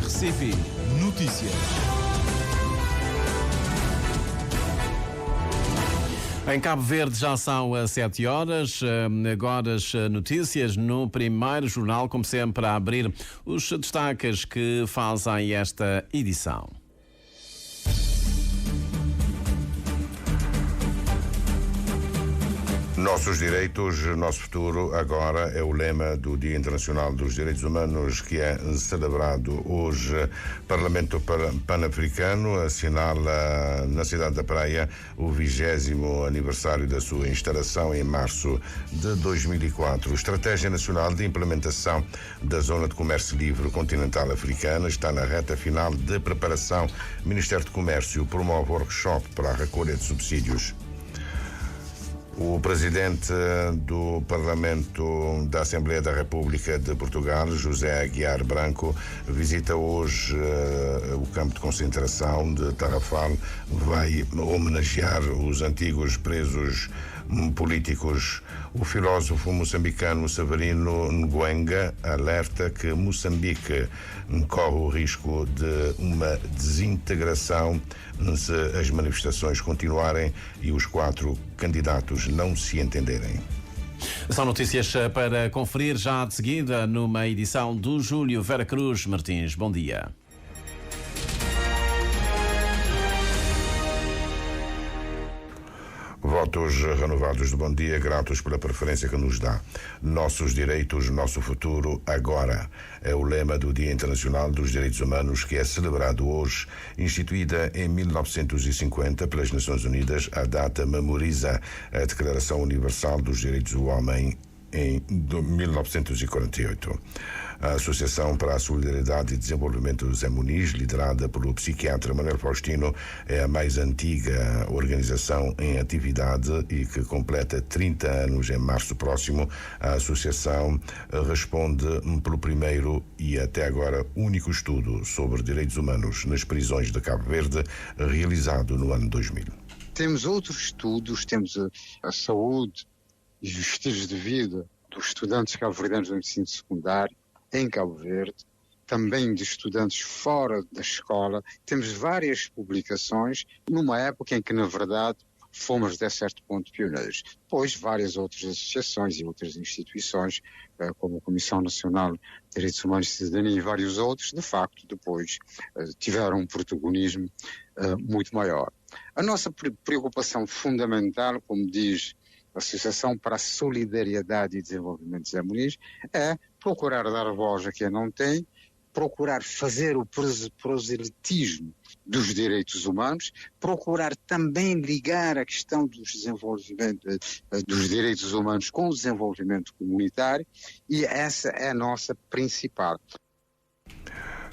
RCP Notícias. Em Cabo Verde já são às 7 horas. Agora as notícias no primeiro jornal, como sempre, a abrir os destaques que fazem esta edição. Nossos direitos, nosso futuro, agora é o lema do Dia Internacional dos Direitos Humanos, que é celebrado hoje. Parlamento Pan-Africano assinala na cidade da Praia o 20º aniversário da sua instalação em março de 2004. Estratégia Nacional de Implementação da Zona de Comércio Livre Continental Africana está na reta final de preparação. O Ministério do Comércio promove workshop para a recolha de subsídios. O presidente do Parlamento da Assembleia da República de Portugal, José Aguiar Branco, visita hoje o campo de concentração de Tarrafal. Vai homenagear os antigos presos políticos. O filósofo moçambicano Severino Nguenga alerta que Moçambique corre o risco de uma desintegração se as manifestações continuarem e os 4 candidatos não se entenderem. São notícias para conferir já de seguida numa edição do Júlio Vera Cruz Martins. Bom dia. Votos renovados de bom dia, gratos pela preferência que nos dá. Nossos direitos, nosso futuro, agora. É o lema do Dia Internacional dos Direitos Humanos, que é celebrado hoje. Instituída em 1950 pelas Nações Unidas, a data memoriza a Declaração Universal dos Direitos do Homem em 1948. A Associação para a Solidariedade e Desenvolvimento Zé Muniz, liderada pelo psiquiatra Manuel Faustino, é a mais antiga organização em atividade e que completa 30 anos em março próximo. A associação responde pelo primeiro e até agora único estudo sobre direitos humanos nas prisões de Cabo Verde, realizado no ano 2000. Temos outros estudos, temos a saúde e os estilos de vida dos estudantes cabo-verdianos do ensino secundário em Cabo Verde, também de estudantes fora da escola. Temos várias publicações numa época em que, na verdade, fomos, de certo ponto, pioneiros. Depois, várias outras associações e outras instituições, como a Comissão Nacional de Direitos Humanos e Cidadania e vários outros, de facto, depois tiveram um protagonismo muito maior. A nossa preocupação fundamental, como diz a Associação para a Solidariedade e Desenvolvimento de Zé Muniz, é procurar dar voz a quem não tem, procurar fazer o proselitismo dos direitos humanos, procurar também ligar a questão dos direitos humanos com o desenvolvimento comunitário, e essa é a nossa principal.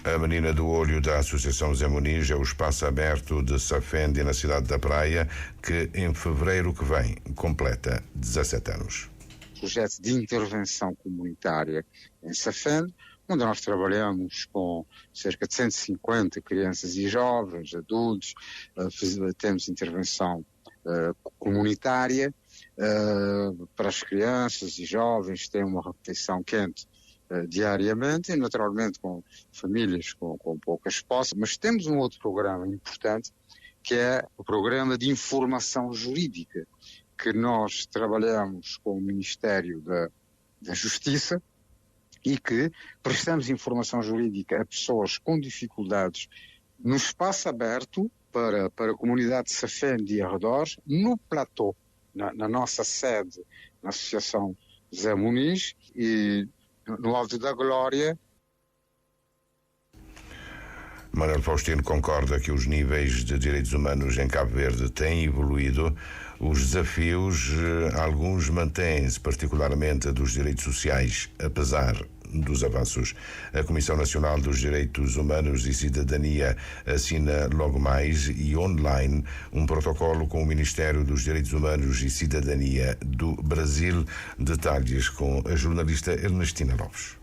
A Menina do Olho da Associação Zé Muniz é o espaço aberto de Safende, na cidade da Praia, que em fevereiro que vem completa 17 anos. Projeto de intervenção comunitária em Safende, onde nós trabalhamos com cerca de 150 crianças e jovens, adultos, temos intervenção comunitária para as crianças e jovens, tem uma refeição quente diariamente, e naturalmente com famílias com poucas posses, mas temos um outro programa importante, que é o programa de informação jurídica, que nós trabalhamos com o Ministério da Justiça e que prestamos informação jurídica a pessoas com dificuldades no espaço aberto para a comunidade de Safende e arredores, no platô, na nossa sede, na Associação Zé Muniz, e no Alto da Glória. Manuel Faustino concorda que os níveis de direitos humanos em Cabo Verde têm evoluído. Os desafios, alguns mantêm-se, particularmente dos direitos sociais, apesar dos avanços. A Comissão Nacional dos Direitos Humanos e Cidadania assina logo mais e online um protocolo com o Ministério dos Direitos Humanos e Cidadania do Brasil. Detalhes com a jornalista Ernestina Lopes.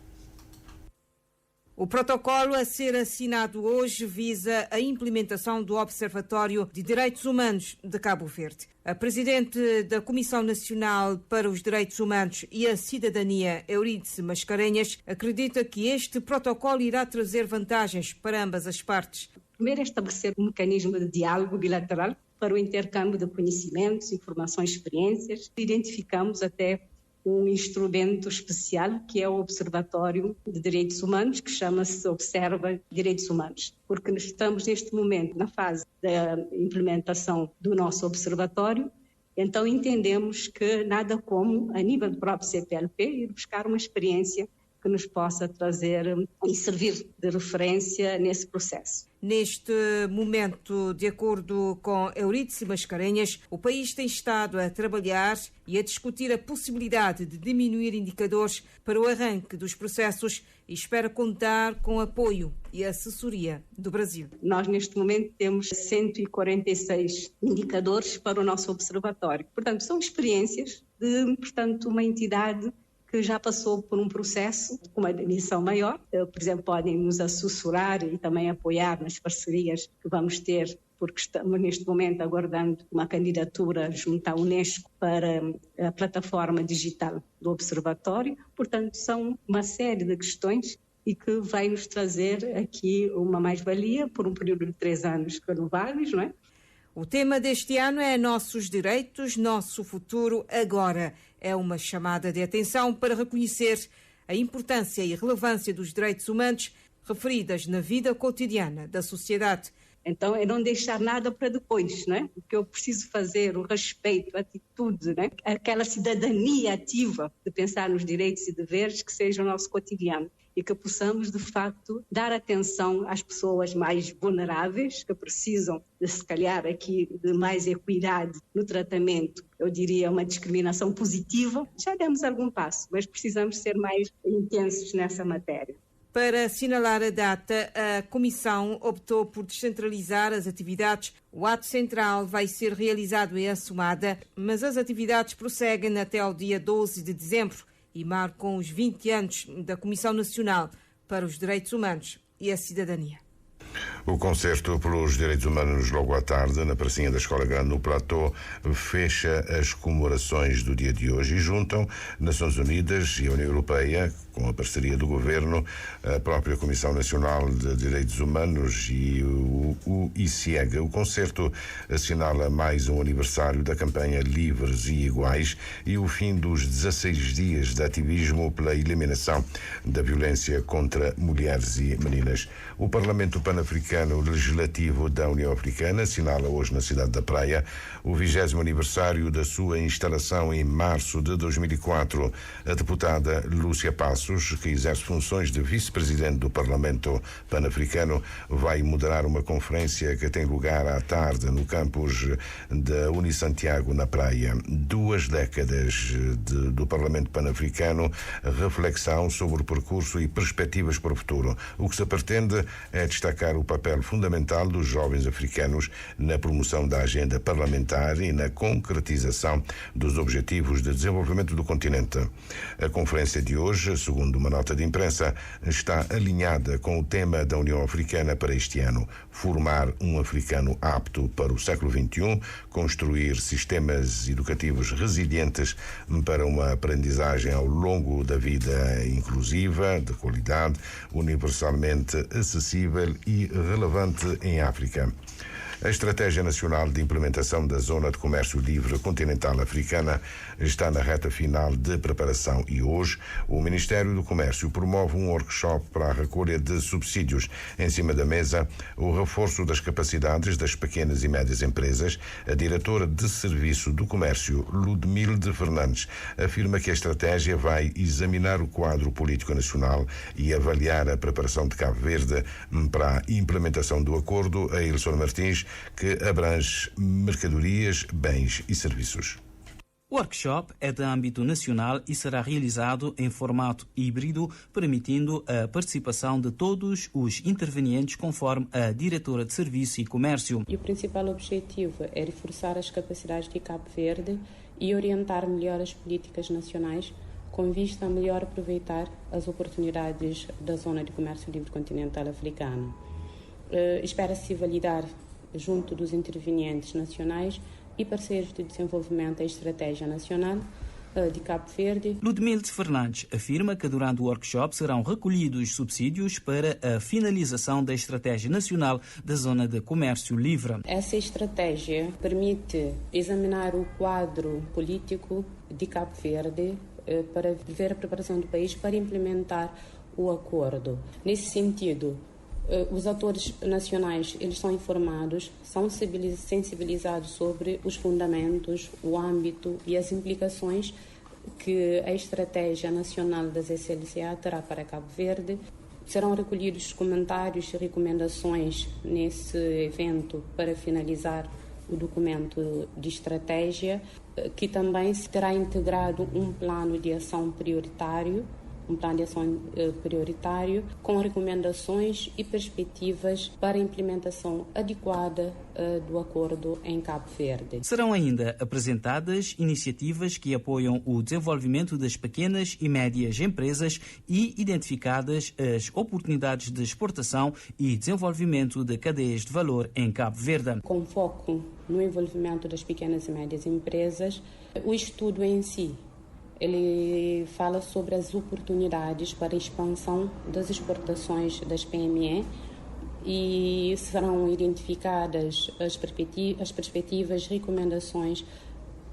O protocolo a ser assinado hoje visa a implementação do Observatório de Direitos Humanos de Cabo Verde. A presidente da Comissão Nacional para os Direitos Humanos e a Cidadania, Eurídice Mascarenhas, acredita que este protocolo irá trazer vantagens para ambas as partes. Primeiro, estabelecer um mecanismo de diálogo bilateral para o intercâmbio de conhecimentos, informações, experiências. Identificamos até um instrumento especial que é o Observatório de Direitos Humanos, que chama-se Observa Direitos Humanos, porque estamos neste momento na fase da implementação do nosso observatório, então entendemos que nada como, a nível do próprio CPLP, ir buscar uma experiência que nos possa trazer e servir de referência nesse processo. Neste momento, de acordo com Eurídice Mascarenhas, o país tem estado a trabalhar e a discutir a possibilidade de diminuir indicadores para o arranque dos processos e espera contar com apoio e assessoria do Brasil. Nós, neste momento, temos 146 indicadores para o nosso observatório. Portanto, são experiências de, portanto, uma entidade que já passou por um processo com uma dimensão maior. Por exemplo, podem nos assessorar e também apoiar nas parcerias que vamos ter, porque estamos neste momento aguardando uma candidatura junto à Unesco para a plataforma digital do Observatório. Portanto, são uma série de questões e que vai nos trazer aqui uma mais-valia por um período de 3 anos renováveis, não é? O tema deste ano é Nossos Direitos, Nosso Futuro Agora. É uma chamada de atenção para reconhecer a importância e relevância dos direitos humanos referidas na vida cotidiana da sociedade. Então, é não deixar nada para depois, não é? O que eu preciso fazer, o respeito, a atitude, não é? Aquela cidadania ativa de pensar nos direitos e deveres que seja o nosso cotidiano e que possamos, de facto, dar atenção às pessoas mais vulneráveis, que precisam, se calhar, aqui de mais equidade no tratamento, eu diria uma discriminação positiva. Já demos algum passo, mas precisamos ser mais intensos nessa matéria. Para assinalar a data, a Comissão optou por descentralizar as atividades. O ato central vai ser realizado em Assumada, mas as atividades prosseguem até ao dia 12 de dezembro e marcam os 20 anos da Comissão Nacional para os Direitos Humanos e a Cidadania. O Concerto pelos Direitos Humanos, logo à tarde, na pracinha da Escola Grande, no Platô, fecha as comemorações do dia de hoje e juntam Nações Unidas e a União Europeia, com a parceria do Governo, a própria Comissão Nacional de Direitos Humanos e o ICIEG. O concerto assinala mais um aniversário da campanha Livres e Iguais e o fim dos 16 dias de ativismo pela eliminação da violência contra mulheres e meninas. O Parlamento Pan-Africano Legislativo da União Africana assinala hoje na cidade da Praia o 20º aniversário da sua instalação em março de 2004. A deputada Lúcia Passos, que exerce funções de vice-presidente do Parlamento Pan-Africano, vai moderar uma conferência que tem lugar à tarde no campus da Unisantiago, na Praia. 2 décadas do Parlamento Pan-Africano, reflexão sobre o percurso e perspectivas para o futuro. O que se pretende é destacar o papel fundamental dos jovens africanos na promoção da agenda parlamentar e na concretização dos objetivos de desenvolvimento do continente. A conferência de hoje, segundo uma nota de imprensa, está alinhada com o tema da União Africana para este ano: formar um africano apto para o século XXI, construir sistemas educativos resilientes para uma aprendizagem ao longo da vida inclusiva, de qualidade, universalmente acessível e relevante em África. A Estratégia Nacional de Implementação da Zona de Comércio Livre Continental Africana está na reta final de preparação e hoje o Ministério do Comércio promove um workshop para a recolha de subsídios. Em cima da mesa, o reforço das capacidades das pequenas e médias empresas. A diretora de Serviço do Comércio, Ludmilde Fernandes, afirma que a estratégia vai examinar o quadro político nacional e avaliar a preparação de Cabo Verde para a implementação do acordo. A Ilson Martins, que abrange mercadorias, bens e serviços. O workshop é de âmbito nacional e será realizado em formato híbrido, permitindo a participação de todos os intervenientes, conforme a diretora de Serviço e Comércio. E o principal objetivo é reforçar as capacidades de Cabo Verde e orientar melhor as políticas nacionais com vista a melhor aproveitar as oportunidades da Zona de Comércio Livre Continental Africana. Espera-se validar, junto dos intervenientes nacionais e parceiros de desenvolvimento, a Estratégia Nacional de Cabo Verde. Ludmilde Fernandes afirma que durante o workshop serão recolhidos subsídios para a finalização da Estratégia Nacional da Zona de Comércio Livre. Essa estratégia permite examinar o quadro político de Cabo Verde para ver a preparação do país para implementar o acordo. Nesse sentido, os atores nacionais, eles são informados, são sensibilizados sobre os fundamentos, o âmbito e as implicações que a Estratégia Nacional das SLCA terá para Cabo Verde. Serão recolhidos comentários e recomendações nesse evento para finalizar o documento de estratégia, que também terá integrado um plano de ação prioritário, com recomendações e perspectivas para a implementação adequada do acordo em Cabo Verde. Serão ainda apresentadas iniciativas que apoiam o desenvolvimento das pequenas e médias empresas e identificadas as oportunidades de exportação e desenvolvimento de cadeias de valor em Cabo Verde. Com foco no envolvimento das pequenas e médias empresas, o estudo em si ele fala sobre as oportunidades para a expansão das exportações das PME e serão identificadas as perspectivas, recomendações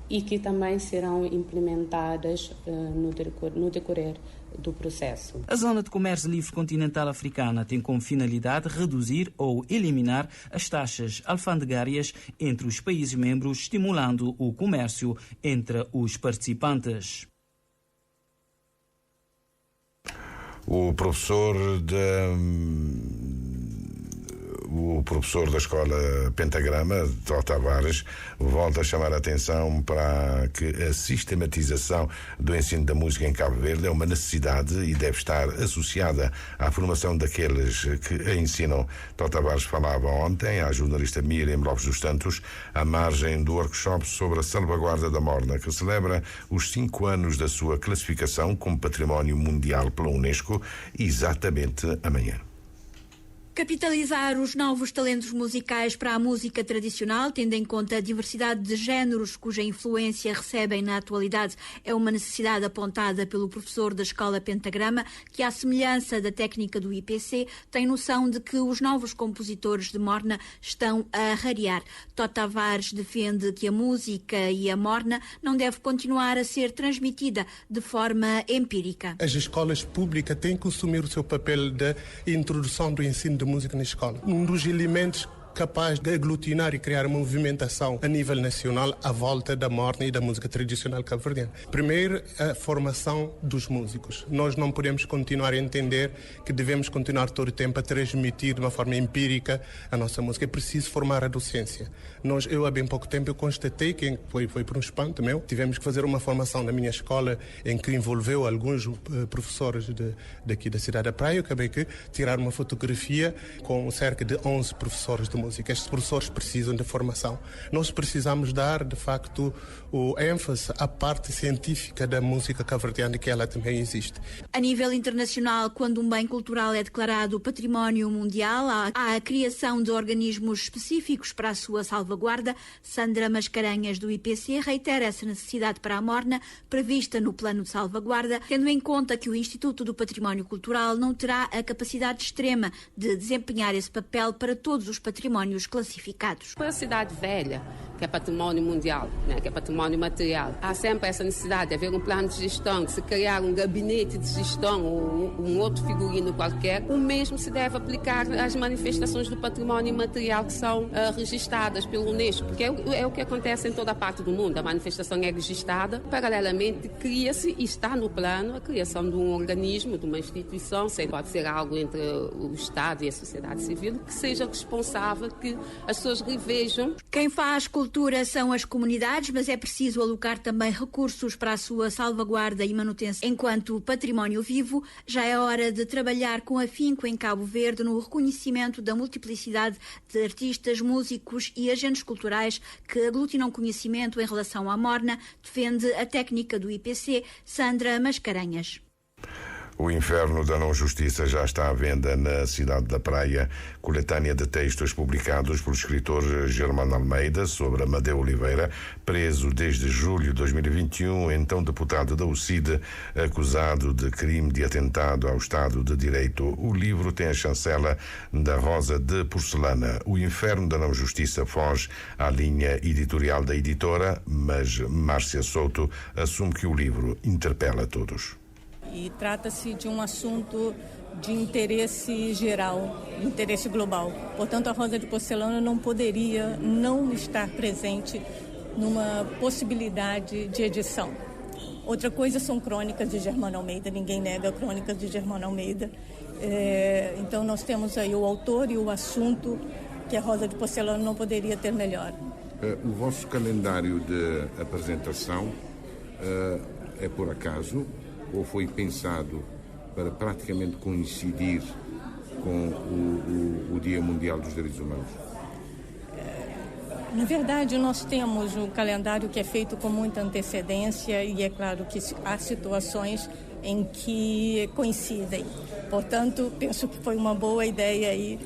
e que também serão implementadas no decorrer do processo. A Zona de Comércio Livre Continental Africana tem como finalidade reduzir ou eliminar as taxas alfandegárias entre os países membros, estimulando o comércio entre os participantes. O professor da Escola Pentagrama, Tó Tavares, volta a chamar a atenção para que a sistematização do ensino da música em Cabo Verde é uma necessidade e deve estar associada à formação daqueles que a ensinam. Tó Tavares falava ontem à jornalista Miriam Lopes dos Santos, à margem do workshop sobre a salvaguarda da Morna, que celebra os 5 anos da sua classificação como Património Mundial pela Unesco, exatamente amanhã. Capitalizar os novos talentos musicais para a música tradicional, tendo em conta a diversidade de géneros cuja influência recebem na atualidade, é uma necessidade apontada pelo professor da Escola Pentagrama, que, à semelhança da técnica do IPC, tem noção de que os novos compositores de Morna estão a rarear. Tó Tavares defende que a música e a Morna não deve continuar a ser transmitida de forma empírica. As escolas públicas têm que assumir o seu papel de introdução do ensino de música na escola. Um dos elementos capaz de aglutinar e criar uma movimentação a nível nacional à volta da morna e da música tradicional cabo-verdiana. Primeiro, a formação dos músicos. Nós não podemos continuar a entender que devemos continuar todo o tempo a transmitir de uma forma empírica a nossa música. É preciso formar a docência. Eu há bem pouco tempo, eu constatei que foi por um espanto meu, tivemos que fazer uma formação na minha escola em que envolveu alguns professores daqui da cidade da Praia. Eu acabei de tirar uma fotografia com cerca de 11 professores de música. Estes professores precisam de formação. Nós precisamos dar, de facto, o ênfase à parte científica da música cabo-verdiana, que ela também existe. A nível internacional, quando um bem cultural é declarado património mundial, há a criação de organismos específicos para a sua salvaguarda. Sandra Mascarenhas, do IPC, reitera essa necessidade para a Morna, prevista no plano de salvaguarda, tendo em conta que o Instituto do Património Cultural não terá a capacidade extrema de desempenhar esse papel para todos os patrimónios classificados. Para a cidade velha, que é património mundial, que é património material, há sempre essa necessidade de haver um plano de gestão, de se criar um gabinete de gestão ou um outro figurino qualquer. O mesmo se deve aplicar às manifestações do património material que são registadas pelo Unesco, porque é o que acontece em toda a parte do mundo. A manifestação é registada, paralelamente cria-se e está no plano a criação de um organismo, de uma instituição, pode ser algo entre o Estado e a sociedade civil, que seja responsável, que as pessoas revejam. Quem faz cultura cultura são as comunidades, mas é preciso alocar também recursos para a sua salvaguarda e manutenção enquanto património vivo. Já é hora de trabalhar com afinco em Cabo Verde no reconhecimento da multiplicidade de artistas, músicos e agentes culturais que aglutinam conhecimento em relação à morna, defende a técnica do IPC, Sandra Mascarenhas. O Inferno da Não-Justiça já está à venda na cidade da Praia, coletânea de textos publicados pelo escritor Germano Almeida sobre Amadeu Oliveira, preso desde julho de 2021, então deputado da UCID, acusado de crime de atentado ao Estado de Direito. O livro tem a chancela da Rosa de Porcelana. O Inferno da Não-Justiça foge à linha editorial da editora, mas Márcia Souto assume que o livro interpela todos. E trata-se de um assunto de interesse geral, interesse global. Portanto, a Rosa de Porcelana não poderia não estar presente numa possibilidade de edição. Outra coisa são crônicas de Germano Almeida, ninguém nega crônicas de Germano Almeida. Então, nós temos aí o autor e o assunto que a Rosa de Porcelana não poderia ter melhor. O vosso calendário de apresentação é por acaso ou foi pensado para praticamente coincidir com o Dia Mundial dos Direitos Humanos? Na verdade, nós temos um calendário que é feito com muita antecedência e é claro que há situações em que coincidem. Portanto, penso que foi uma boa ideia aí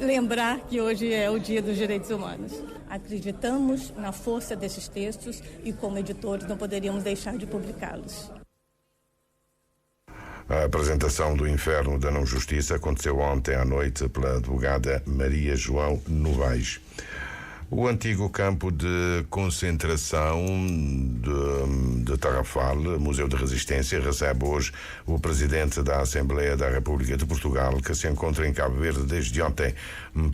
lembrar que hoje é o Dia dos Direitos Humanos. Acreditamos na força desses textos e, como editores, não poderíamos deixar de publicá-los. A apresentação do Inferno da Não-Justiça aconteceu ontem à noite pela advogada Maria João Novaes. O antigo campo de concentração de Tarrafal, Museu de Resistência, recebe hoje o presidente da Assembleia da República de Portugal, que se encontra em Cabo Verde desde ontem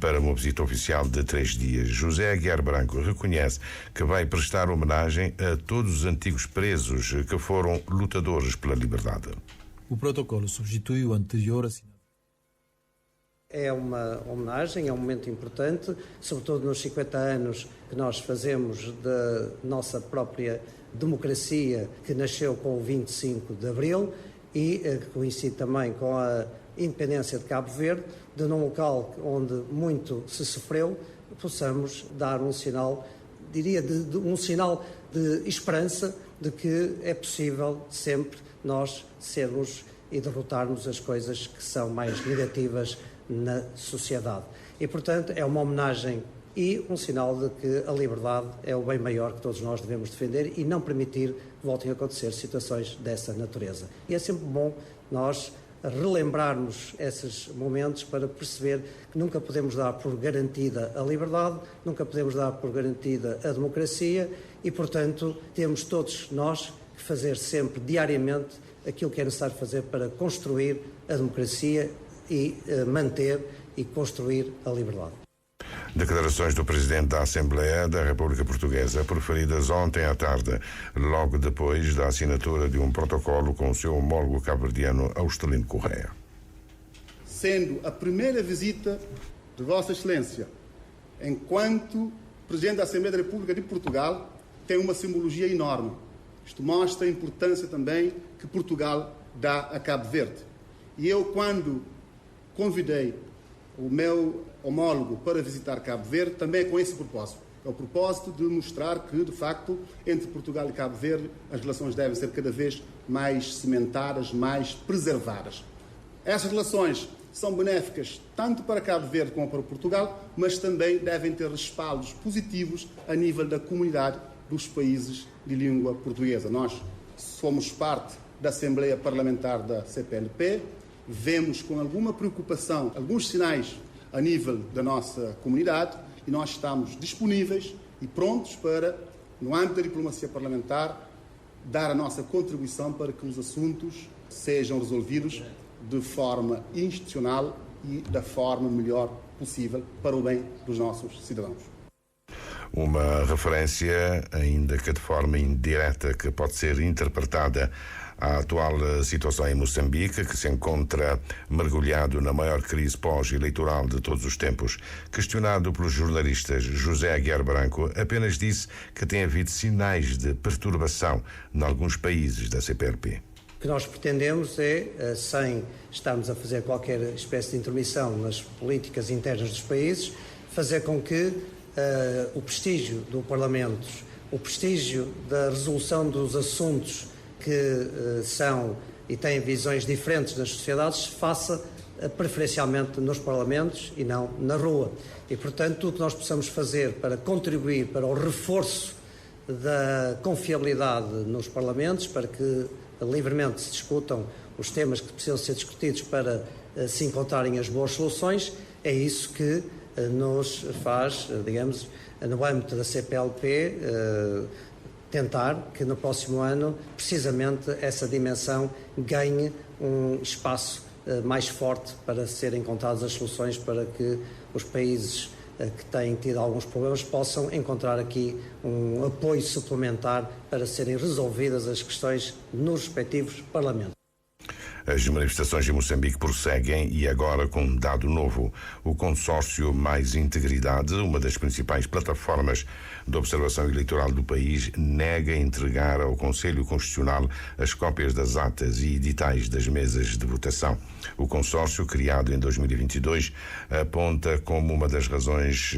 para uma visita oficial de 3 dias. José Aguiar Branco reconhece que vai prestar homenagem a todos os antigos presos que foram lutadores pela liberdade. O protocolo substitui o anterior assinado. É uma homenagem, é um momento importante, sobretudo nos 50 anos que nós fazemos da nossa própria democracia, que nasceu com o 25 de Abril e que coincide também com a independência de Cabo Verde, de num local onde muito se sofreu, possamos dar um sinal, diria, um sinal de esperança de que é possível sempre nós sermos e derrotarmos as coisas que são mais negativas na sociedade. E, portanto, é uma homenagem e um sinal de que a liberdade é o bem maior que todos nós devemos defender e não permitir que voltem a acontecer situações dessa natureza. E é sempre bom nós relembrarmos esses momentos para perceber que nunca podemos dar por garantida a liberdade, nunca podemos dar por garantida a democracia e, portanto, temos todos nós que fazer sempre, diariamente, aquilo que é necessário fazer para construir a democracia e manter e construir a liberdade. Declarações do Presidente da Assembleia da República Portuguesa, proferidas ontem à tarde, logo depois da assinatura de um protocolo com o seu homólogo cabo-verdiano Austelino Correia. Sendo a primeira visita de Vossa Excelência, enquanto Presidente da Assembleia da República de Portugal, tem uma simbologia enorme. Isto mostra a importância também que Portugal dá a Cabo Verde. E eu, quando convidei o meu homólogo para visitar Cabo Verde, também é com esse propósito. É o propósito de mostrar que, de facto, entre Portugal e Cabo Verde, as relações devem ser cada vez mais cimentadas, mais preservadas. Essas relações são benéficas tanto para Cabo Verde como para Portugal, mas também devem ter respaldos positivos a nível da comunidade dos países de língua portuguesa. Nós somos parte da Assembleia Parlamentar da CPLP, vemos com alguma preocupação alguns sinais a nível da nossa comunidade e nós estamos disponíveis e prontos para, no âmbito da diplomacia parlamentar, dar a nossa contribuição para que os assuntos sejam resolvidos de forma institucional e da forma melhor possível para o bem dos nossos cidadãos. Uma referência, ainda que de forma indireta, que pode ser interpretada à atual situação em Moçambique, que se encontra mergulhado na maior crise pós-eleitoral de todos os tempos. Questionado pelos jornalistas, José Aguiar Branco apenas disse que tem havido sinais de perturbação em alguns países da CPLP. O que nós pretendemos é, sem estarmos a fazer qualquer espécie de intermissão nas políticas internas dos países, fazer com que o prestígio do Parlamento, o prestígio da resolução dos assuntos que são e têm visões diferentes nas sociedades se faça preferencialmente nos parlamentos e não na rua. E, portanto, tudo o que nós possamos fazer para contribuir para o reforço da confiabilidade nos parlamentos, para que livremente se discutam os temas que precisam ser discutidos para se encontrarem as boas soluções, é isso que nos faz, digamos, no âmbito da CPLP, tentar que no próximo ano, precisamente, essa dimensão ganhe um espaço mais forte para serem encontradas as soluções para que os países que têm tido alguns problemas possam encontrar aqui um apoio suplementar para serem resolvidas as questões nos respectivos parlamentos. As manifestações em Moçambique prosseguem e agora com um dado novo. O consórcio Mais Integridade, uma das principais plataformas de observação eleitoral do país, nega entregar ao Conselho Constitucional as cópias das atas e editais das mesas de votação. O consórcio, criado em 2022, aponta como uma das razões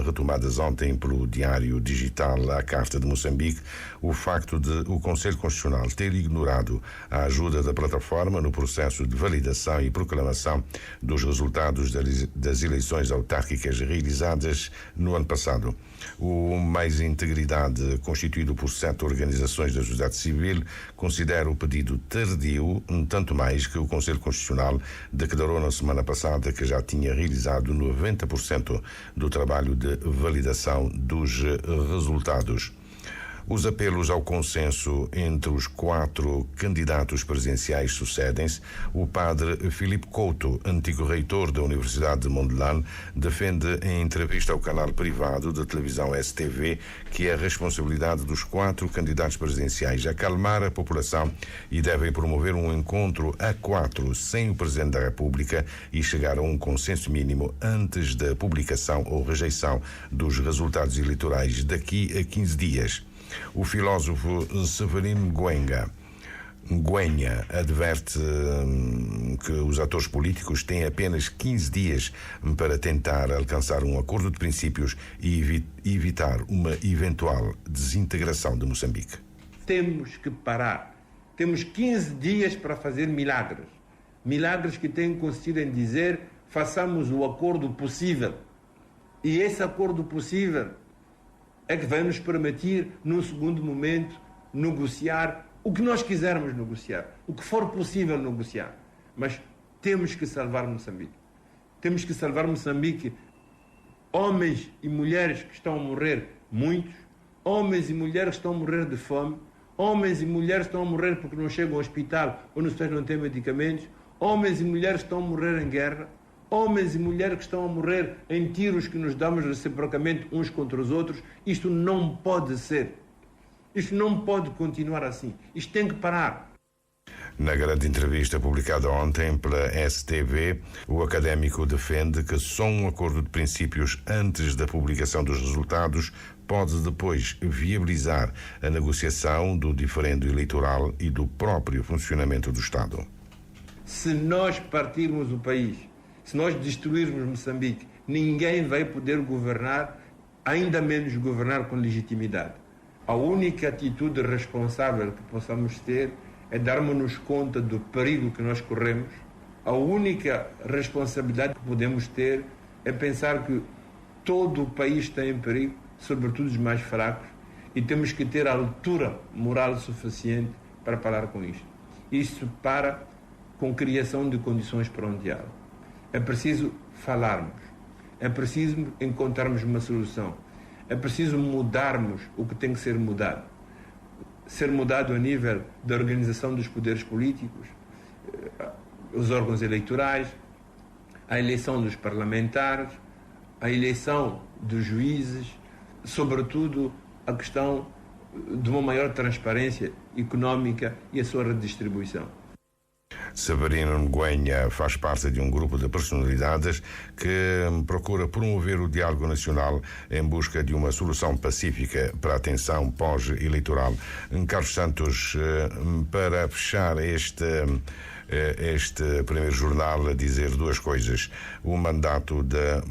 retomadas ontem pelo Diário Digital à Carta de Moçambique o facto de o Conselho Constitucional ter ignorado a ajuda da plataforma no processo de validação e proclamação dos resultados das eleições autárquicas realizadas no ano passado. O Mais Integridade, constituído por 7 organizações da sociedade civil, considera o pedido tardio, tanto mais que o Conselho Constitucional declarou na semana passada que já tinha realizado 90% do trabalho de validação dos resultados. Os apelos ao consenso entre os 4 candidatos presidenciais sucedem-se. O padre Filipe Couto, antigo reitor da Universidade de Mondlane, defende em entrevista ao canal privado da televisão STV que é a responsabilidade dos 4 candidatos presidenciais acalmar a população e devem promover um encontro a 4 sem o Presidente da República e chegar a um consenso mínimo antes da publicação ou rejeição dos resultados eleitorais daqui a 15 dias. O filósofo Severino Nguenha adverte que os atores políticos têm apenas 15 dias para tentar alcançar um acordo de princípios e evitar uma eventual desintegração de Moçambique. Temos que parar. Temos 15 dias para fazer milagres. Milagres que têm consistido em dizer façamos o acordo possível. E esse acordo possível é que vai nos permitir, num segundo momento, negociar o que nós quisermos negociar, o que for possível negociar. Mas temos que salvar Moçambique. Temos que salvar Moçambique. Homens e mulheres que estão a morrer, muitos. Homens e mulheres que estão a morrer de fome. Homens e mulheres que estão a morrer porque não chegam ao hospital ou não têm medicamentos. Homens e mulheres que estão a morrer em guerra. Homens e mulheres que estão a morrer em tiros que nos damos reciprocamente uns contra os outros. Isto não pode ser. Isto não pode continuar assim. Isto tem que parar. Na grande entrevista publicada ontem pela STV, o académico defende que só um acordo de princípios antes da publicação dos resultados pode depois viabilizar a negociação do diferendo eleitoral e do próprio funcionamento do Estado. Se nós partirmos o país, se nós destruirmos Moçambique, ninguém vai poder governar, ainda menos governar com legitimidade. A única atitude responsável que possamos ter é darmos-nos conta do perigo que nós corremos. A única responsabilidade que podemos ter é pensar que todo o país está em perigo, sobretudo os mais fracos, e temos que ter a altura moral suficiente para parar com isto. Isso para com criação de condições para um diálogo. É preciso falarmos, é preciso encontrarmos uma solução, é preciso mudarmos o que tem que ser mudado. Ser mudado a nível da organização dos poderes políticos, os órgãos eleitorais, a eleição dos parlamentares, a eleição dos juízes, sobretudo a questão de uma maior transparência económica e a sua redistribuição. Severino Nguenha faz parte de um grupo de personalidades que procura promover o diálogo nacional em busca de uma solução pacífica para a tensão pós-eleitoral. Carlos Santos, para fechar este primeiro jornal, a dizer duas coisas. O mandato da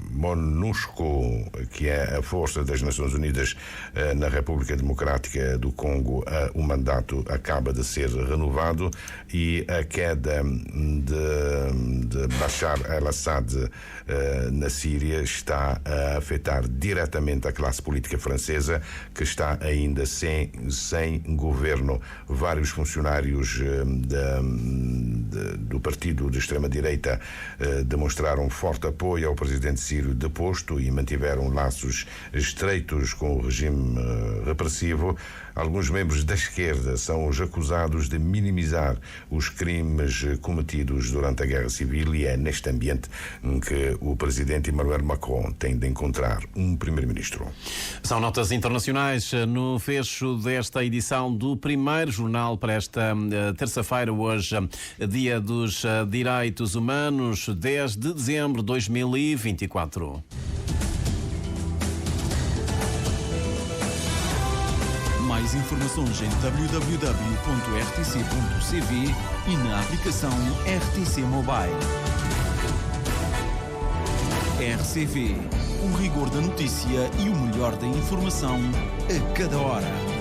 MONUSCO, que é a força das Nações Unidas na República Democrática do Congo, o mandato acaba de ser renovado, e a queda de Bashar al-Assad na Síria está a afetar diretamente a classe política francesa, que está ainda sem governo. Vários funcionários do partido de extrema-direita demonstraram forte apoio ao presidente sírio deposto e mantiveram laços estreitos com o regime repressivo. Alguns membros da esquerda são os acusados de minimizar os crimes cometidos durante a Guerra Civil, e é neste ambiente que o presidente Emmanuel Macron tem de encontrar um primeiro-ministro. São notas internacionais no fecho desta edição do primeiro jornal para esta terça-feira, hoje, Dia dos Direitos Humanos, 10 de dezembro de 2024. Mais informações em www.rtc.cv e na aplicação RTC Mobile. RCV, o rigor da notícia e o melhor da informação a cada hora.